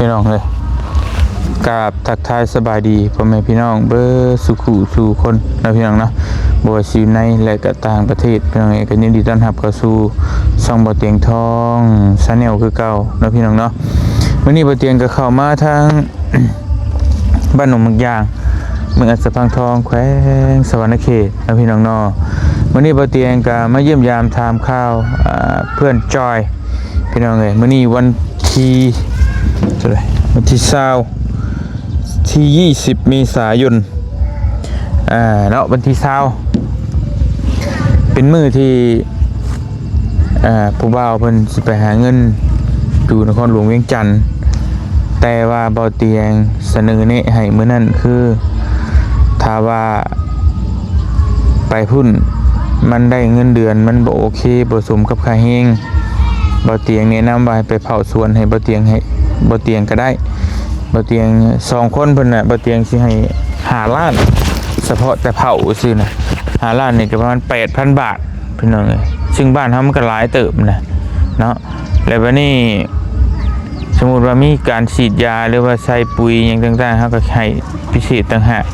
พี่น้องเลยกราบทักทายสบายดีพ่อแม่พี่น้องเบอร์สุขุสู่คนนะพี่น้องเนาะบ่ว่าสิในและก็ต่างประเทศพี่น้องเอ้ยก็ยินดีต้อนรับเข้าสู่ช่องบ่เตียงทองชาแนลคือเก่านะพี่น้องเนาะมื้อนี้บ่เตียงก็เข้ามาทาง บ้านหนองมักยางเมืองอัสสะพังทองแขวงสวรรณเขตนะพี่น้องเนาะมื้อนี้บ่เตียงก็มาเยี่ยมยามถามข่าวเพื่อนจอยพี่น้องเอ้ยมื้อนี้วันที่เท่าไหร่วันที่20ที่20เมษายนเนาะวันที่20เป็นมื้อที่ผู้บ่าวเพิ่นสิไปหาเงินอยู่นครหลวงเวียงจันทน์แต่ว่าบ่เตียงเสนอแนะให้มื้อนั้นคือถ้าว่าไปพุ่นมันได้เงินเดือนมันบ่โอเคบ่สมกับค่าแรงบ่เตียงแนะนำว่าให้ไปเผาสวนให้บ่เตียงก็ได้บ่เตียง2คนเพิ่นน่ะบ่เตียงสิให้5ล้านเฉพาะแต่เผาซื่อน่ะ5ล้านนี่ก็ประมาณ 8,000 บาทพี่น้องเอ้ยซึ่งบ้านเฮามันก็หลายเติบนะเนาะแล้วบัดนี้สมมุติว่ามีการฉีดยาหรือว่าใส่ปุ๋ยหยังต่างๆเฮาก็ให้พิเศษต่างหาก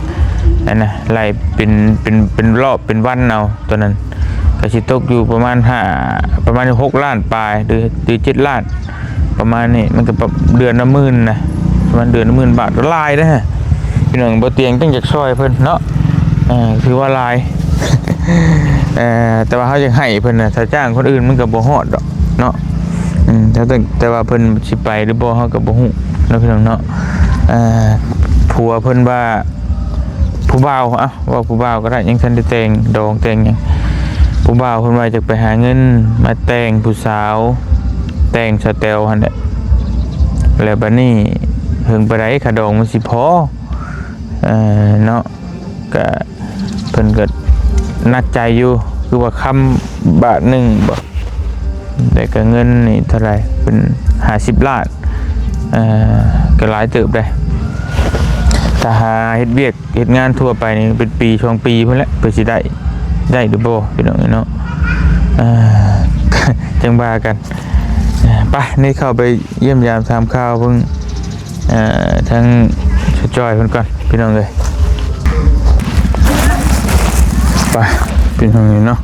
อันน่ะไล่เป็นรอบเป็นวันเอาตัวนั้นก็สิตกอยู่ประมาณ6ล้านปลายหรือ7ล้านประมาณนี้มันก็เดือนละหมื่นนะประมาณเดือนละ10,000 บาทลายนะฮะพี่น้องบ่เตียงต้องอยากช่วยเพิ่นเนาะถือว่าลาย แต่ว่าเขาอยากให้เพิ่นน่ะถ้าจ้างคนอื่นมันก็บ่ฮอดดอกเนาะแต่ว่าเพิ่นสิไปหรือบ่เฮาก็บ่ฮู้เนาะพี่น้องเนาะผัวเพิ่นว่าผู้บ่าวว่าผู้บ่าวก็ได้ยังทันได้แต่งดองแต่งหยังผู้บ่าวเพิ่นว่าจะไปหาเงินมาแต่งผู้สาวแต่งสเตลหั่นแหละแล้วบัดนี้เพิ่งไปได้ขาดองมันสิพอเนาะก็เพิ่นก็นัดใจอยู่คือว่าคำบาทหนึ่งบ่แต่ก็เงินนี่เท่าไหร่เป็น50 ล้านก็หลายเติบได้ถ้าหาเฮ็ดเวียกเฮ็ดงานทั่วไปนี่เป็นปีช่วงปีพุ่นแหละเพื่อสิได้หรือบ่พี่น้องเนาะจังว่ากันไปนี่เข้าไปเยี่ยมยามถามข่าวเพิ่งทั้งจอยเพิ่นก่อนพี่น้องเลยไปพี่น้องเนาะ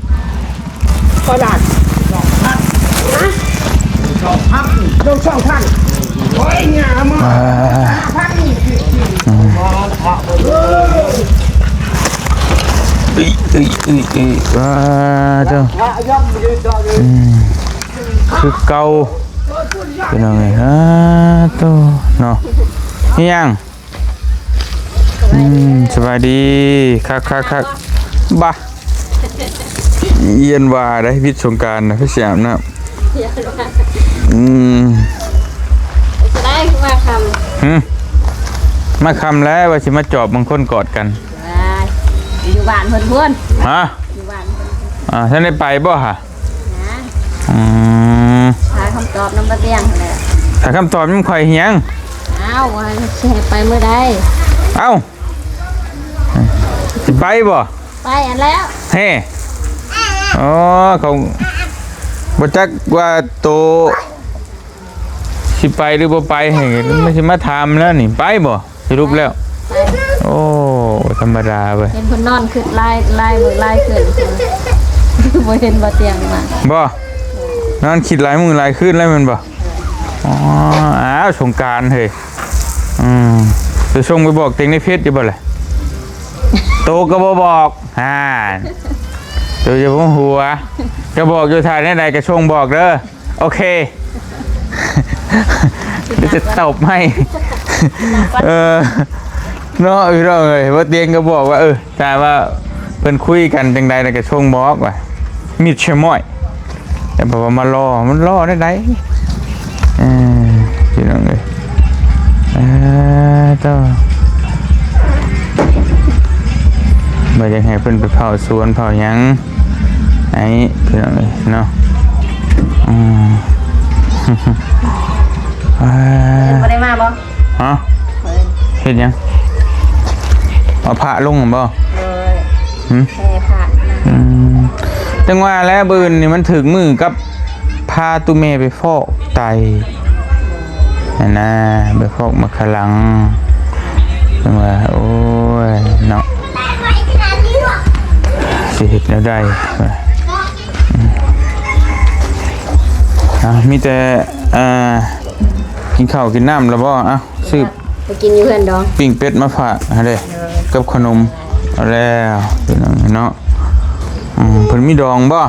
ก็ได้นะ2,000ลง2,000โอ้ยงามมากพันนี่ว้าเจ้าคือเก่าเป็นยังไงฮะตัวเนาะนี่ยังสบายดีคักบ้าเย็นว่าได้พิษสงการนะพี่เสียมนะจะได้มาคมาคำแล้วว่าสิมาจอบบางคนกอดกันอยู่บ้านเพื่อนฮะอยู่บ้านท่านได้ไปบ่ฮะหาคำตอบน้ำปลาเตียงเลยถ้าคำตอบมันค่อยเฮียงว่าจะไปเมื่อใดสิไปบ่ไปอันแล้วเฮ้เขาบ่จักว่าโตสิไปหรือบ่ไปให้ไม่ใช่มาถามแล้วนี่ไปบ่สรุปแล้วโอ้ธรรมดาเว้ยเห็นคนนอนขึ้นไล่มือไล่ขึ้นบ่เห็นบ่เตียงมาบ่นอนคิดหลายมือหลายขึ้นแล้วมันบ่สงกรานต์เฮ้ยจะส่งไปบอกเต็งในเพจอยู่บ่ล่ะโตก็บ่บอกเดี๋ยวจะพุ่งหัวจะบอกอยู่ถ่ายในใดกระชงบอกเด้อโอเคจะตบให้เนาะพี่น้องเลยว่าเตียงก็บอกว่าแต่ว่าเพิ่นคุยกันจังใดในกระชงบอกว่ามิดเชมอยแต่บอกว่ามันรอได้พี่น้องเลยต่อบ่อยากให้เพิ่นไปเผาสวนเผาหยังไอ้พี่น้องเนาะบ่ได้มาบ่ฮะเฮ็ดหยังเอาผ้าลงบ่แค่ผ้าจังว่าแล้วบืนนี่มันถึงมือกับพาตุเมไปฟอกไต นะไปพอกมะขลังว่าโอ้ยเนาะสิเฮ็ดแนวใดมีแต่กินข้าวกินน้ำแล้วบ่ซื้อ ไปกินอยู่เพื่อนดอง ปิ้งเป็ดมาฝากเด้กับขนมเอาแล้วพี่น้องเนาะเพิ่นมีดองบ่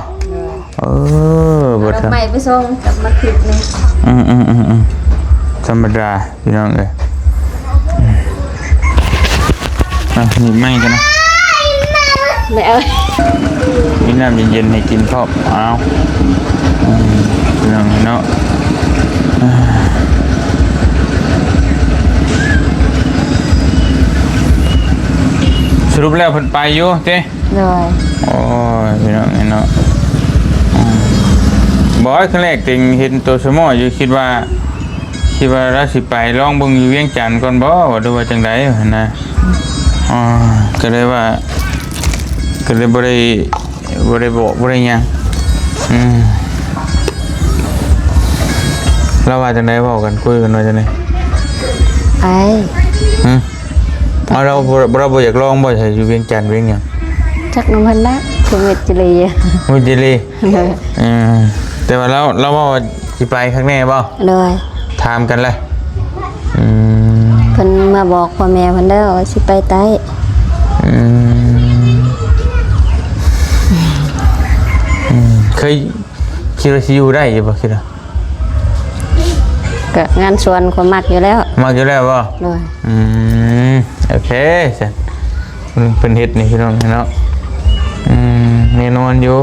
บ่ ดอก ทัน ไม้ไปส่งกับมาคิดนี่ ธรรมดาพี่น้องเอ้ยนี่ไม่กันนะ ไม่เอา มีน้ำเย็นๆให้กินพร้อมเอาพี่น้องเนาะสรุปแล้วเพิ่นไปอยู่เจ้ เลย โอ้ยพี่น้องเนาะบอกให้ครั้งแรกติงเห็นตัวสมออยู่คิดว่าเราสิไปลองเบิ่งอยู่เวียงจันทน์ก่อนบ่ว่าดูว่าจังได๋นะก็เลยบ่ได้บอกบ่ได้หยังเราว่าจังได๋เว้ากันคุยกันว่าจังได๋ ไอ้ เราบ่อยากลองบ่ใช่อยู่เวียงจันทน์เวียงหยัง จักน้ำพันละคือเม็ดจิลี มุจิลีแต่ว่าเราว่าสิไปข้างแน่บ่ เลย ถามกันเลยเพิ่นมาบอกพ่อแม่เพิ่นแล้วว่าสิไปใต้ เคยคิดว่าสิอยู่ได้อยู่บ่คิดว่า ก็งานสวนคนมักอยู่แล้ว มาอยู่แล้วบ่ เลย โอเคจ้ะเพิ่นเฮ็ดนี่พี่น้องเนาะแน่นอนอยู่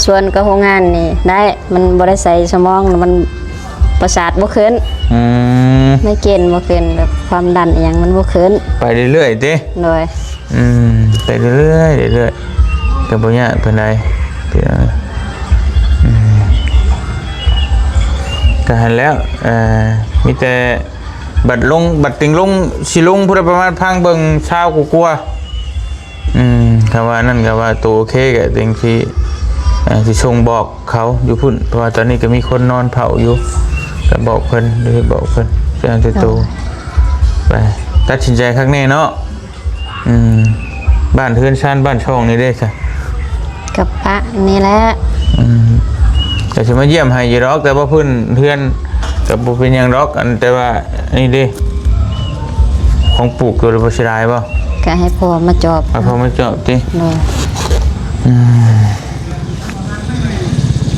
สวนกับโรงงานนี่ได้มันบ่ได้ใส่สมองมันประสาทบ่ขึ้นไม่เกณฑ์บ่ขึ้นแบบความดันอีหยังมันบ่ขึ้น ไปเรื่อยๆติ เลย ไปเรื่อยๆก็บ่ยากปานใดพี่น้องก็หันแล้วมีแต่บัตรติงลงสิลงพุทธประมาณพังเบิ่งเช้ากลัวคำว่านั่นก็ว่าตัวโอเคก็ติงที่ชงบอกเขาอยู่พุ่นเพราะว่าตอนนี้ก็มีคนนอนเผาอยู่ก็บอกเพิ่นเลยบอกเพิ่นเรื่องตัวไปตัดสินใจครั้งนี้เนาะบ้านเฮือนชานบ้านช่องนี่เด้ค่ะ กับพระนี่แหละ แต่สิมาเยี่ยมให้อยู่ดอกแต่ว่าเพิ่นเฮือนก็บ่เป็นหยังดอกอันแต่ว่านี่เด้ของปลูกตัวบ่สิได้บ่ ก็ให้พ่อมาจอบ เอาพอมาจอบติ เลย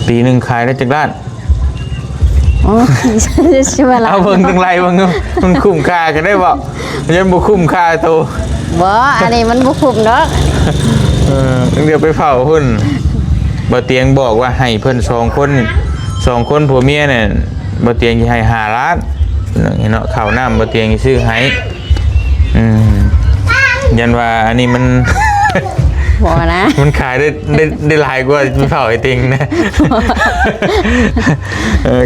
ปีหนึงขายได้จักล้าน โอ้ชื่อว่า เอาเบิ่งจังไรเบิ่งมันคุ้มค่ากันได้บ่ยังบ่คุ้มค่าโต บ่อันนี้มันบ่คุ้มดอก เดี๋ยวไปเผาหุ้นบ่เตียงบอกว่าให้เพิ่น2คนผัวเมียเนี่ยบ่เตียงสิให้5ล้านเนาะข้าวน้ำบ่เตียงสิซื้อให้ยันว่าอันนี้มัน บ่นะ มันขายได้หลายกว่าเผาไอ้ติงนะ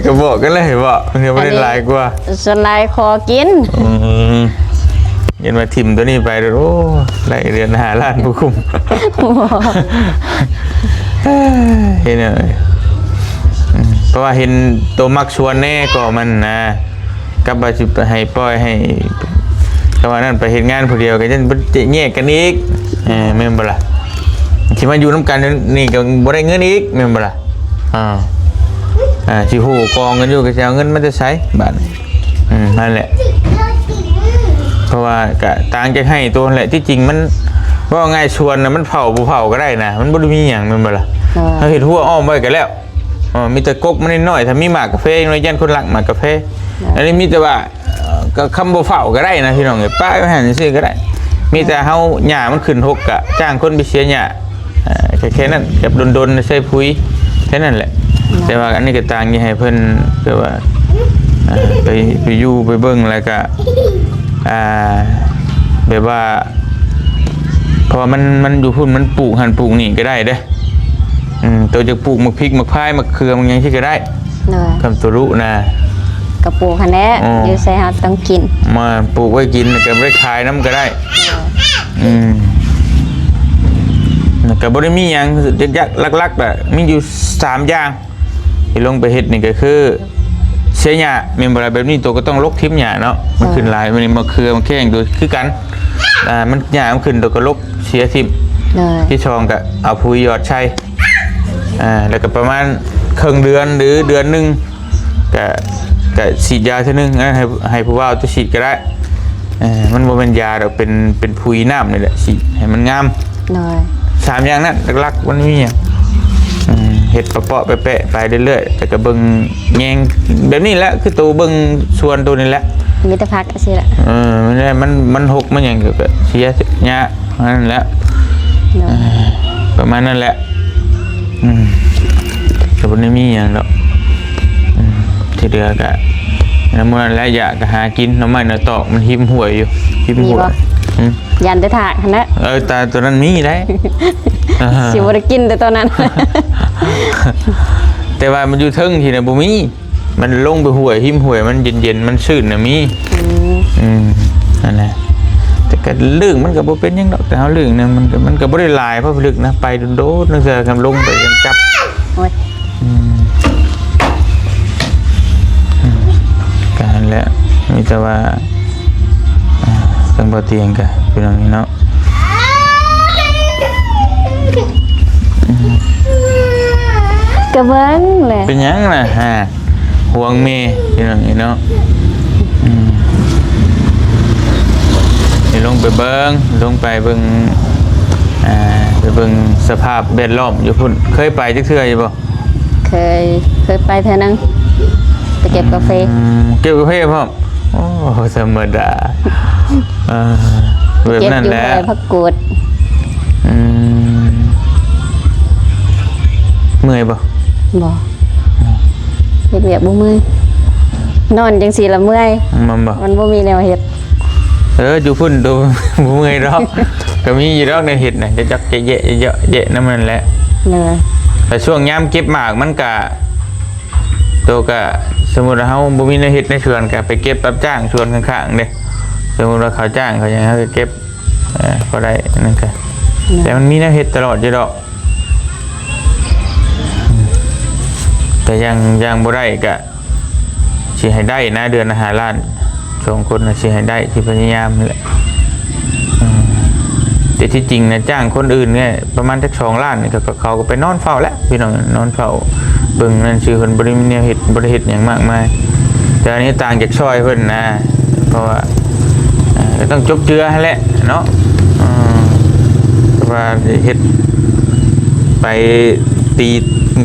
ก็บอกกันเลยบ่เดี๋ยวบ่ได้หลายกว่า ส่วนหลายขอกิน ยันมาทิมตัวนี้ไปเด้อโอ้ได้เดือน5ล้านบ่คุ้มเห็นเลยเพราะว่าเห็นตัวมักชวนแน่ก็มันนะกับว่าสิให้ปล่อยให้แต่ว่านั่นไปเฮ็ดงานผู้เดียวก็จะแยกกันอีกแม่นบ่ล่ะสิมาอยู่นำกันนี่ก็บ่ได้เงินอีกแม่นบ่ล่ะสิฮู้กองกันอยู่ก็สิเอาเงินมาจะใช้บาดนั่นแหละเพราะว่าก็ต่างจากให้ตัวแหละที่จริงมันว่าง่ายชวนนะมันเผาบ่เผาก็ได้นะมันบ่ได้มีหยังแม่นบ่ล่ะเฮาเฮ็ดหัวอ้อมไว้ก็แล้วมีแต่กกมันน้อยถ้ามีหมากกาแฟน้อยยันคนรักหมากกาแฟอันนี้มีแต่ว่าก็คำบ่เผาก็ได้นะพี่น้องเอ้ยป้ายไว้หั่นซื่อก็ได้มีแต่เฮาหญ้ามันขึ้นหกก็จ้างคนไปเสียหญ้าแค่นั้นกับดนๆใส่ปุ๋ยแค่นั้นแหละแต่ว่าอันนี้ก็ต่างอย่าให้เพิ่นแบบว่าไปอยู่ไปเบิ่งแล้วก็แบบว่าเพราะมันอยู่พุ่นมันปลูกหันปลูกนี่ก็ได้เด้ตัวจะปลูกมะพริกมะพร้ายมะเขือมันยังที่ก็ได้คำตัวรู้นะกระปูคันแหละอยู่ใส่เฮาต้องกินมาปลูกไว้กินก็ไว้ขายน้ำก็ได้ก็บ่ได้มีหยังยักลักๆมีอยู่3อย่างที่ลงไปเฮ็ดนี่ก็คือ เสียหญ้าแม่นบ่ล่ะแบบนี้ตัวก็ต้องลกทิ่มหญ้าเนาะมันขึ้นหลายมันมะเขือมันแข้งโดยคือกันมันหญ้ามันขึ้นตัวก็ลกเสียทิ่ม เลย ที่ชองก็เอาปุ๋ยหยอดใช้แล้วก็ประมาณครึ่งเดือนหรือเดือนหนึงก็ฉีดยาเท่านึงให้ผู้ว่าตัวฉีดก็ได้มันบ่เป็นยาดอกเป็นปุ๋ยน้ำนี่แหละฉีดให้มันงาม เลย 3อย่างนั้นหลักๆมันมีอย่างเห็ดเปาะๆแปะๆไปเรื่อยๆแต่ก็เบิ่งแยงแบบนี้แหละคือตัวเบิ่งชวนตัวนี้แหละ มีแต่พักสิล่ะ มันหกมันอย่างก็เสียหญ้านั่นแหละ เลย ประมาณนั้นแหละแต่บ่ได้มีหยังดอกที่เหลือก็น้ำมันและยาก็หากินน้ำมันตอกมันหิมห่วยอยู่หิมห่วย ยันได้ถากหั่นแหละ ตาตัวนั้นมีได้ สิบ่ได้กินแต่ตอนนั้น แต่ว่ามันอยู่เทิงที่น่ะบ่มีมันลงไปห่วยหิมห่วยมันเย็นๆมันชื้นน่ะมีนั่นแหละแต่ก็ลึกมันก็บ่เป็นหยังดอกแต่เฮาลึกเนี่ยมันก็บ่ได้หลายเพราะลึกนะไปโดดๆนึกว่ากันลงไปกันจับ โอ้ย กันแหละมีแต่ว่าตั้งบ่เตียงกันพี่น้องนี่เนาะ กระเบิ้งเลย เป็นหยังน่ะห่วงเมย์พี่น้องนี่เนาะนี่ลงไปเบิ่งไปเบิ่งสภาพแวดล้อมอยู่พุ่นเคยไปจักเทื่ออยู่บ่ เคยไปเท่านึงไปเก็บกาแฟ เก็บกาแฟพร้อมโอ้ธรรมดาแบบ เก็บ นั้น อยู่ แหละ ใบผักกูด เมื่อยบ่ บ่เฮ็ดเวียกบ่เมื่อยนอนจังซี่ละเมื่อย มันบ่ มันบ่มีแนวเฮ็ด อยู่พุ่นดู บ่เมื่อยดอกก็มีอยู่ดอกในเห็ดน่ะจะจักจะแยะน้ำมันแหละ เลย แต่ช่วงยามเก็บหมากมันก็ตัวก็สมมุติว่าเฮาบ่มีแนวเฮ็ดในสวนก็ไปเก็บรับจ้างสวนข้างๆเด้สมมุติว่าเขาจ้างเขาอย่างเฮาก็เก็บก็ได้นั่นก็แต่มันมีแนวเฮ็ดตลอดอยู่ดอกแต่ยังบ่ได้ก็สิให้ได้นะเดือนละ5ล้าน2คนน่ะสิให้ได้ที่พยายามนั่นแหละแต่ที่จริงนะจ้างคนอื่นเนี่ยประมาณสัก2ล้านนี่ก็เขาก็ไปนอนเฝ้าแล้วพี่น้องนอนเฝ้าเบิ่งนั่นชื่อเพิ่นบ่ได้มีแนวเฮ็ดบ่ได้เฮ็ดหยังมากมายแต่อันนี้ต่างจากซอยเพิ่นนะเพราะว่าต้องจบเจือให้แหละเนาะเพราะว่าเฮ็ดไปตี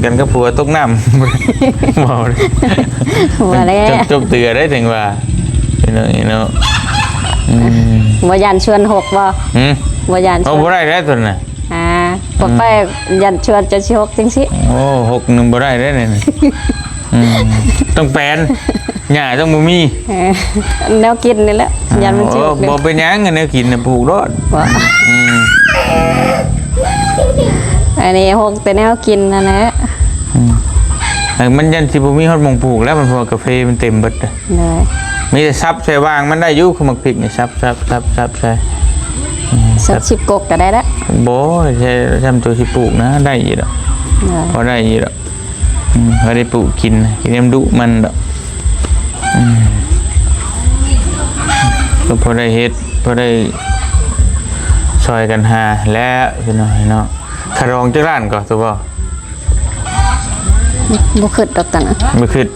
กันกับผัวตกน้ำ บ่ได้ หัวแล้ว จบเตือได้ถึงว่าพี่น้องเนาะบ่ยันชวนหกบ่ บ่ยันช เอา วน บ่ได้แล้วตัวน่ะ บ่ไปยันชวนจะสิหกจังซี่ โอ้6นึงบ่ได้แล้วนี่ต้องแปลนหญ้าต้องบ่มี แนวกินนี่แหละยันมันสิหก บ่เป็นหยังแนวกินน่ะปลูกรอด บ่อันนี้หกแต่แนวกินนั่นแหละ มันยันสิบ่มีฮอดหม่องปลูกแล้วมันเพราะว่ากาแฟมันเต็มเบิดเลย เลย มีแต่ซับใส่วางมันได้อยู่คือหมักพริกนี่ซับใส่ สัก10กกก็ได้แล้ว บ่ใช่ทำตัวสิปลูกนะได้อยู่ดอก เลย พอได้อยู่ดอกพอได้ปลูกกินน้ำดุมันดอกก็พอได้เฮ็ดพอได้ซอยกันหาแล้วพี่น้อยเนาะขารองจักร้านก่อนตัวบ่ บ่คิดดอกกันนะ บ่คิด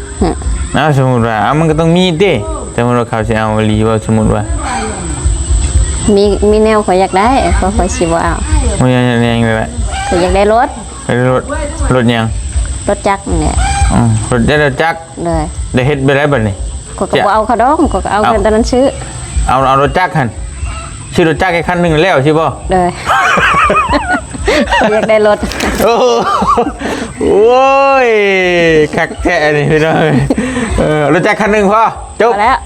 สมมุติว่ามันก็ต้องมีเด้สมมุติว่าเขาสิเอาอีหลีว่าสมมุติว่า มีแนวข่อยอยากได้ก็ข่อยสิบ่เอา มันยังเลยแหละ ข่อยอยากได้รถ รถยัง รถจักรนี่แหละ รถจักร เลย ได้เฮ็ดไปได้บัดนี้ ก็บ่เอาเขาดอกก็เอาเงินตอนนั้นซื้อ เอารถจักรหั่นชื่อรถจักรแค่คันหนึงแล้วใช่บ่ เลยข่อยอยากได้รถ โอ้ยคักแท้นี่พี่น้องรถจักรคันหนึงพอจบ พอแล้ว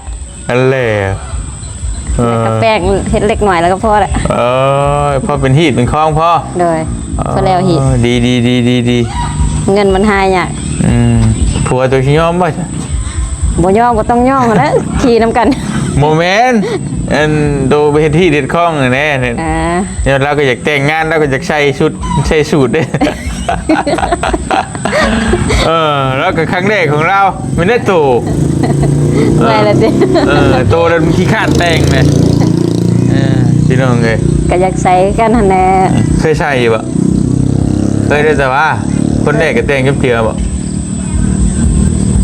อันแล้วกับแป้งเฮ็ดเล็กหน่อยแล้วก็พอละ พอเป็นฮีดเป็นคลองพอ เลยพอแล้วหิ ดี เงินมันหายยาก ผัวตัวชิยอมบ่จ้ะ บ่ย่อมบ่ต้องย่อมแล้วขี่นํกัน โมเมนต์ดูไปเฮ็ดที่เด็ดคลองแน่เนี่ยเราก็อยากแต่งงานเราก็อยากใส่สูตรด้วย แล้วก็ครั้งแรกของเราไม่ได้ตู่ ไม่ละติ โตแล้วขี้ข้านแต่งเลยพี่น้องเลย ก็อยากใส่กันหั่นแหละ เคยใช่ปะเคยได้แต่ว่าคนแรกก็แต่งกับเจือปะ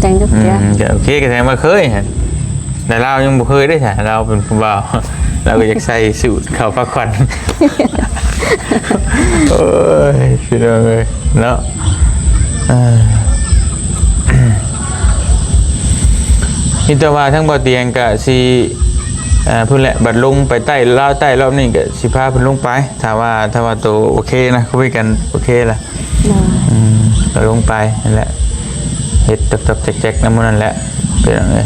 จังจุกเดียว ก็โอเคก็แสดงว่าเคยฮะแต่เรายังบ่เคยได้ใช่เราเป็นผู้บ่าวเราก็อยากใส่สูทเขาพักผ่อนโอ้ยพี่น้องเลยเนาะนี่แต่ว่าทั้งบ่อเตียงกับสีพุ่นแหละบัดลงไปใต้เล่าใต้รอบนี้กับสิพาเพิ่นลงไปถ้าว่าตัวโอเคนะคุยกันโอเคล่ะก็ลงไปนั่นแหละเฮ็ดตับๆแจ๊กๆน้ำมันนั่นแหละเป็นจังไง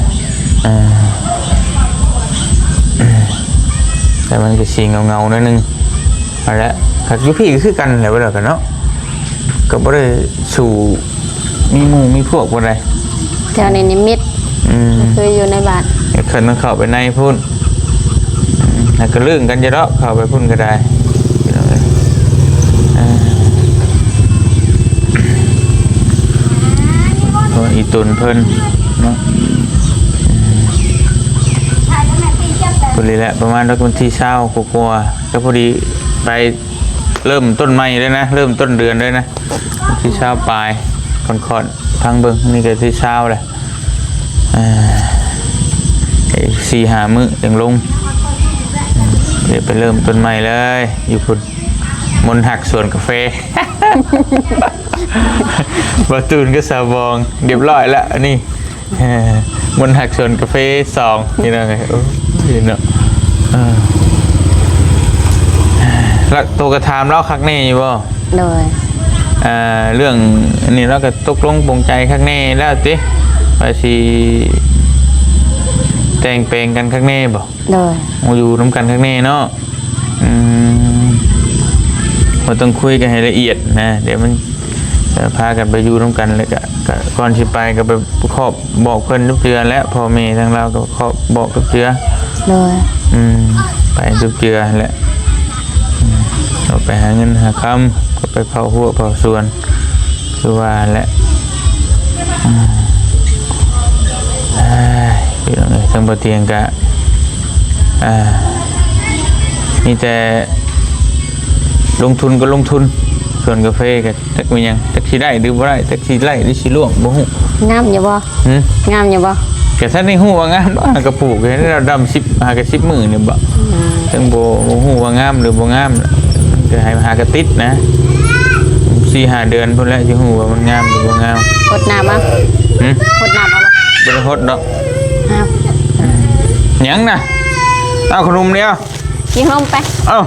แต่มันก็สีเงาๆนิดนึงนั่นแหละคักอยู่พี่ก็คือกันแหละว่าแล้วกันเนาะก็บ่ได้สู่มีหมู่มีพวกบ่ได้ แถวนี้นิมิตคืออยู่ในบ้าน เขินต้องเข้าไปในพุ่นแล้วก็เรื่องกันจะเลาะเข้าไปพุ่นก็ได้อีตุนเพิ่นเนาะพอดีแหละประมาณวันที่เช้ากลัวๆก็พอดีไปเริ่มต้นใหม่เลยนะเริ่มต้นเดือนเลยนะที่เช้าปลายค่อนๆพังเบิ่งนี่ก็ที่เช้าเลย4-5 มื้อถึงลงเดี๋ยวไปเริ่มต้นใหม่เลยอยู่พุ่นมนหักสวนกาแฟ บาตูนก็สาวบองเรียบร้อยแล้วนี่มนหักสวนกาแฟ2นี่นะไงโอ้ยเนาะแล้วตัวกระทำเล่าคักแน่อยู่บ่ โดย เรื่องนี้เราก็ตกลงปรงใจข้างแน่แล้วติว่าสิแต่งเพลงกันข้างแน่บ่ โดย มาอยู่น้ำกันข้างแน่เนาะเราต้องคุยกันให้ละเอียดนะเดี๋ยวมันจะพากันไปอยู่น้ำกันเลยก็ก่อนสิไปก็ไปขอบบอกเพิ่นทุกเดือนแล้วพ่อแม่ทางเราก็ขอบบอกทุกเดือน โดย ไปทุกเดือนแหละเราไปหาเงินหาคำก็ไปเผาหัวเผาส่วนคือว่าแหละพี่น้องทั้งบ่เตียงกะมีแต่ลงทุนก็ลงทุนส่วนกาแฟก็จักมีหยังจักสิได้หรือบ่ได้จักสิไล่หรือสิล่วงบ่ฮู้ งามอยู่บ่งามอยู่บ่ แต่ท่านในฮู้ว่างามบ่กระปุกเห็นเราดำ10หากะ10มื้อนี่บ่จังบ่ฮู้ว่างามหรือบ่งามก็ให้หากะติดนะ 4-5 เดือนพุ่นแล้วสิฮู้ว่ามันงามหรือบ่งาม หดน้ำอ่ะหดน้ำเอาบ่ บ่ได้ฮดดอก ครับ หยังน่ะเอาขนมเดียว กินนมไป เอ้า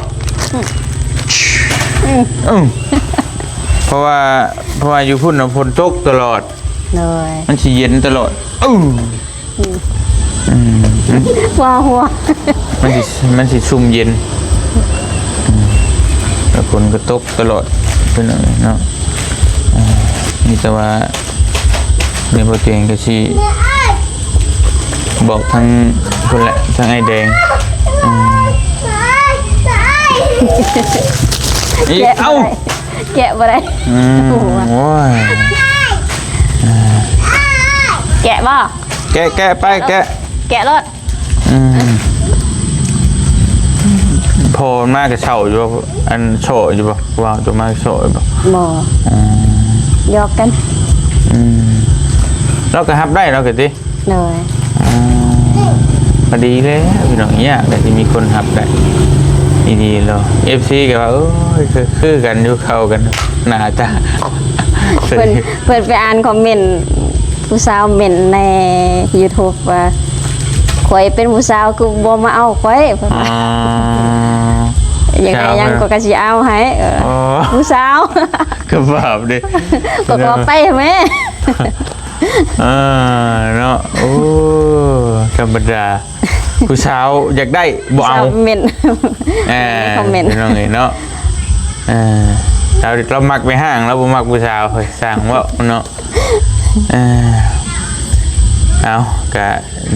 เพราะว่าอยู่พุ่นน่ะฝนตกตลอด โดย มันสิเย็นตลอดหัว มันสิซุ่มเย็นแล้วฝนก็ตกตลอดเป็นอะไรเนาะนี่แต่ว่าในโปรตีนก็สิบอกทั้งคนแหละทั้งไอ้แดงเอ้า แกะบ่ได้ โอ้ย แกะบ่ แกะไปแกะ แกะรถ พอมากกับเฉาอยู่ป่ะอันโฉอยู่ป่ะวางตัวมากโฉอยู่ป่ะ บ่ยอกกัน เราก็ฮับได้เราก็ดิ โดย พอดีเลยพี่น้องเนี้ยแต่ที่มีคนฮับได้ดีๆเรา FC ก็ว่าโอ้ยคือกันอยู่เข้ากันหน้าตา เพิ่นไปอ่านคอมเมนต์ผู้สาวเม่นใน YouTube ว่าข่อยเป็นผู้สาวคือบ่มาเอาข่อยยังไงยังก็สิเอาให้ผู้สาว ก็แบบดิ ก็ไปแม่ เนาะโอ้ธรรมดาผู้สาวอยากได้บ่เอา เม่นคอมเมนต์ น้องเนาะเรามักไปห้างเราบ่มักผู้สาวเฮ้ยสร้างว่าเนาะเอาก็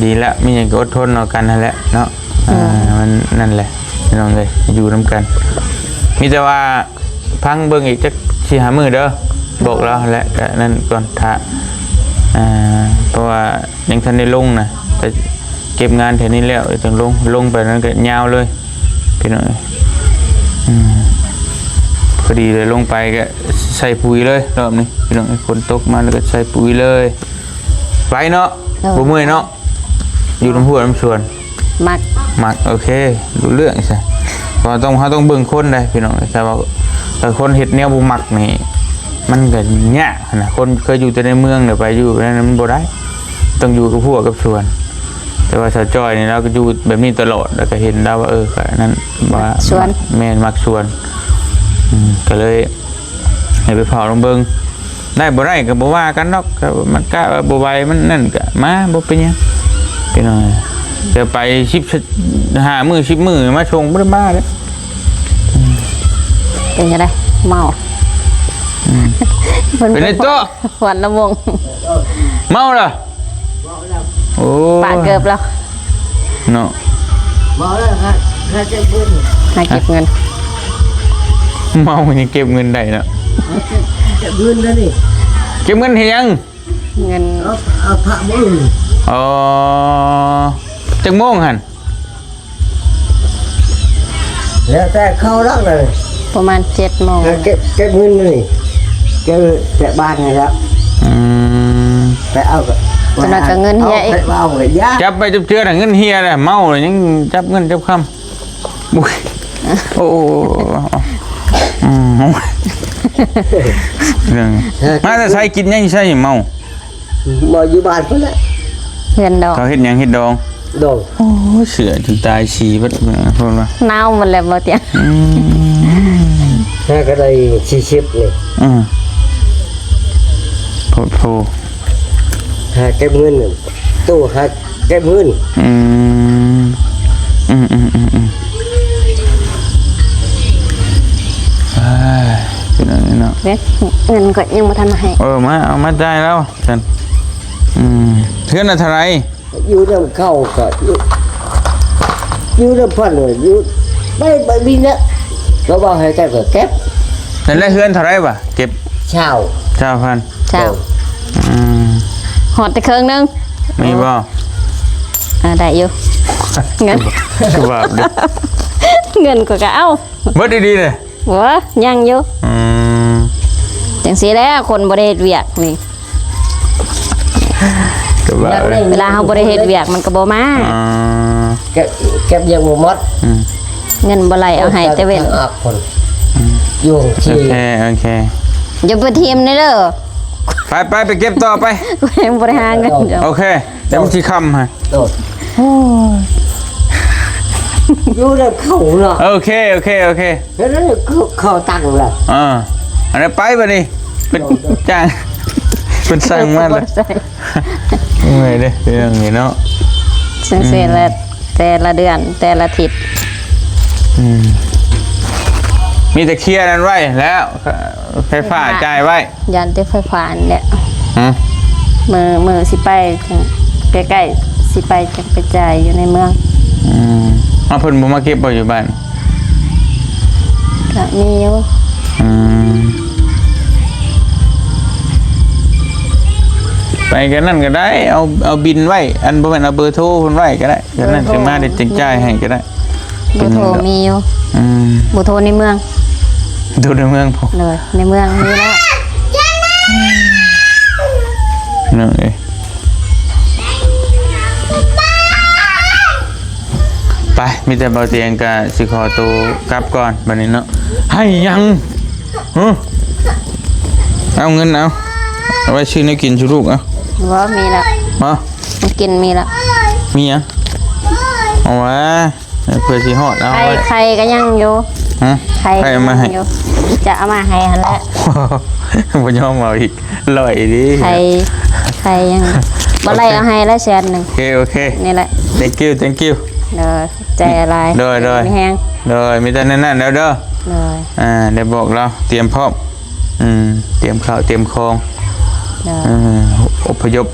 ดีละมีอย่างก็อดทนเอากันนั่นแหละเนาะมันนั่นแหละน้องเลยอยู่น้ำกันมีแต่ว่าพังเบิ่งอีกจัก4-5 มื้อเด้อ บอกแล้วแหละก็นั่นก่อนถ้าเพราะว่ายังทันได้ลงนะแต่เก็บงานแถวนี้แล้วถึงลงไปนั้นก็ยาวเลยพี่น้องพอดีเลยลงไปก็ใส่ปุ๋ยเลยรอบนี้พี่น้องฝนตกมาแล้วก็ใส่ปุ๋ยเลยไปเนาะบ่เมื่อยเนาะอยู่น้ำพุน้ำสวนมักโอเครู้เรื่องใช่เขาต้องเบิ่งคนได้พี่น้องแต่ว่าแต่คนเฮ็ดแนวบ่มักนี่มันก็ยากนะคนเคยอยู่แต่ในเมืองเนี่ยไปอยู่นั้นมันบ่ได้ต้องอยู่กับพวกกับสวนแต่ว่าสาวจ้อยนี่เราก็อยู่แบบนี้ตลอดแล้วก็เห็นได้ว่าก็นั่นว่าสวนแม่นมักสวนก็เลยให้ไปเผาลงเบิ่งได้บ่ได้ก็บ่ว่ากันดอกก็มันกะบ่ไหวมันนั่นก็มาบ่เป็นหยังพี่น้องเดี๋ยวไป10 มื้อ10 มื้อมาชงบ่ได้มาเด้ เป็นจังได๋เมาเป็นไอ้โต หวานละวง เมาล่ะโอ้ ปาดเกือบแล้ว เนาะ บอกแล้วครับถ้าจะเบิ้ล หาเก็บเงิน เมายังเก็บเงินได้เนาะ จะเบิ้ลแล้วนี่ เก็บเงินเฮ็ดยัง เงิน เอาพระมือ อ๋อจังโมงหั่น แล้วแต่เข้ารักเลย ประมาณ7 โมง เก็บเงินนี่เก็บแต่บ้านไงครับไปเอา จนว่าก็เงินเฮียอีก ไปเอาเลยยา จับไปจับเจือน่ะเงินเฮียน่ะเมาเลยยังจับเงินจับคำบุยโอ้เรื่องมาแต่ใช้กินยังใช่เมา มาอยู่บ้านเพิ่นแหละ เงินดอก เขาเฮ็ดหยังเฮ็ดดอง โดน โอ้เสือถึงตายฉี่เบิดเพิ่นว่า หนาวหมดแล้วบ่เตียง แค่ก็ได้40นี่ โผล่ หาเก็บเงินนี่ตู้หาเก็บเงิน เป็นอะไรเนาะ เงินก็ยังบ่ทันให้ มาเอามาจ่ายแล้วกันเพื่อนอะเท่าไร อยู่นำเข้าก็อยู่นำพันเลยอยู่ไปบินแล้วก็บอกให้แต่ก็เก็บ นั่นแหละเพื่อนเท่าไรวะเก็บ เช่า เจ้าพัน เจ้าหอดแต่เครื่องนึง มีบ่ ได้อยู่เงิน คือแบบ เงินก็เอา เบิดดีๆเลย หัวยังอยู่จังซี่แหล้วคนบ่ได้เฮ็ดเวียกนี่ คือแบบ เวลาเฮาบ่ได้เฮ็ดเวียกมันก็บ่มา เก็บยังบ่หมด เงินบ่ไหลเอาให้แต่เว้น ออกคนอยู่ โอ ที่ เค อย่าไปทีมนี่เด้อ ไปเก็บต่อไป กูยังบ่ได้หาเงินเดี๋ยว โอเคเดี๋ยวมันสิค่ำฮะ โดดอยู่นำเข้าเนาะ โอเค แล้วนั่นเข้าตังค์ล่ะ อันนี้ไปบ่นี่เป็นจ้าง เป็นสั่งมาเลยเมื่อยเด้เรื่องนี้เนาะ ซึ่งเสร็จแล้วแต่ละเดือนแต่ละอาทิตย์ มีแต่เคลียร์นั้นไว้แล้วไฟฟ้าจ่ายไว้ ยันแต่ไฟฟ้านี่แหละ ฮะ มือสิไปใกล้ๆสิไปจะไปจ่ายอยู่ในเมือง เพิ่นบ่มาเก็บบ่อยู่บ้าน ก็มีอยู่ ไปกันนั่นก็ได้เอาบินไว้อันบ่แม่นเอาเบอร์โทรเพิ่นไว้ก็ได้กันนั่นสิมาได้จังจ่ายให้ก็ได้ บ่โทรมีอยู่บ่โทรในเมือง ดูในเมืองพอ เลยในเมืองมีแล้ว นั่นเอ้ยไปมีแต่เบาเตียงกับสิขอตัวกลับก่อนบัดนี้เนาะให้ยังเอาเงินเอาไว้ซื้อในกินชูลูกเอา ว่ามีแล้ว มา มันกินมีแล้ว มีหยังเอาไว้เพื่อสิฮอดเอาไว้ ใครก็ยังอยู่ ฮะ ใคร เอามาให้ อยู่จะเอามาให้หั่นแหละ บ่ยอมเอาอีกลอยดิ ใครยังบ่ไล่เอาให้ละแสนหนึง โอเค นี่แหละ thank you เด้อใจอะไร โดย มีแฮง โดยมีแต่นั่นแล้วเด้อ เลย เดี๋ยวบอกเราเตรียมพร้อมเตรียมข้าวเตรียมของ เด้อ อพยพ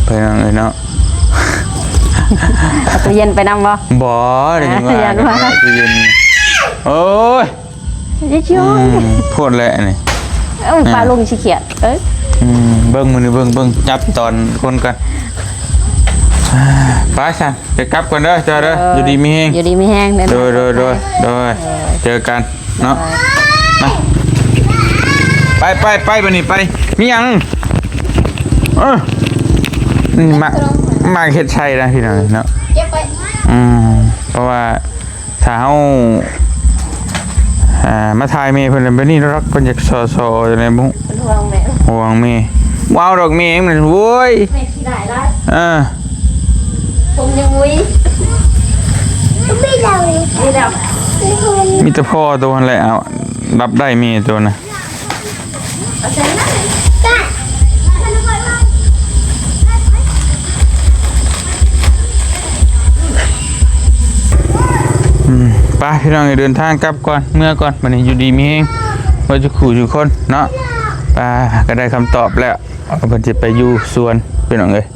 ไปนั่นเลยเนาะ เอาตู้เย็นไปนำบ่ บ่เดี๋ยว ยันว่า ตู้เย็นโอ้ย จะช่วย พูดแหละนี่ ปลาลุงสิเขียดเอ้ย เบิ่งมือนี่เบิ่งจับตอนคนกันไปสั่นไปกลับกันเด้อเจอเด้ออยู่ดีมีแฮง อยู่ดีมีแห้งเด้อ โดยเจอกันเนาะไปบัดนี้ไปมีหยังนี่มาเฮ็ดชัยนะพี่น้องเนาะ เก็บไป เพราะว่าถ้าเฮามาถ่ายเมย์เพิ่นเป็นนี่รักเพิ่นอยากซอๆจังได๋บ่ เป็นห่วงแม่ ห่วงเมย์ว้าวดอกเมย์มันโว้ย แม่ขี้ได้ได้ ผมยังวุ้ยไม่เดาเลยไม่เดา มีแต่พ่อตัวนั่นแหละเอารับได้เมย์ตัวน่ะไปพี่น้องเดินทางกลับก่อนเมื่อก่อนบัดนี้อยู่ดีมีแฮงว่าจะขู่อยู่คนเนาะก็ได้คำตอบแล้วเพิ่นสิไปอยู่สวนพี่น้องเอ้ย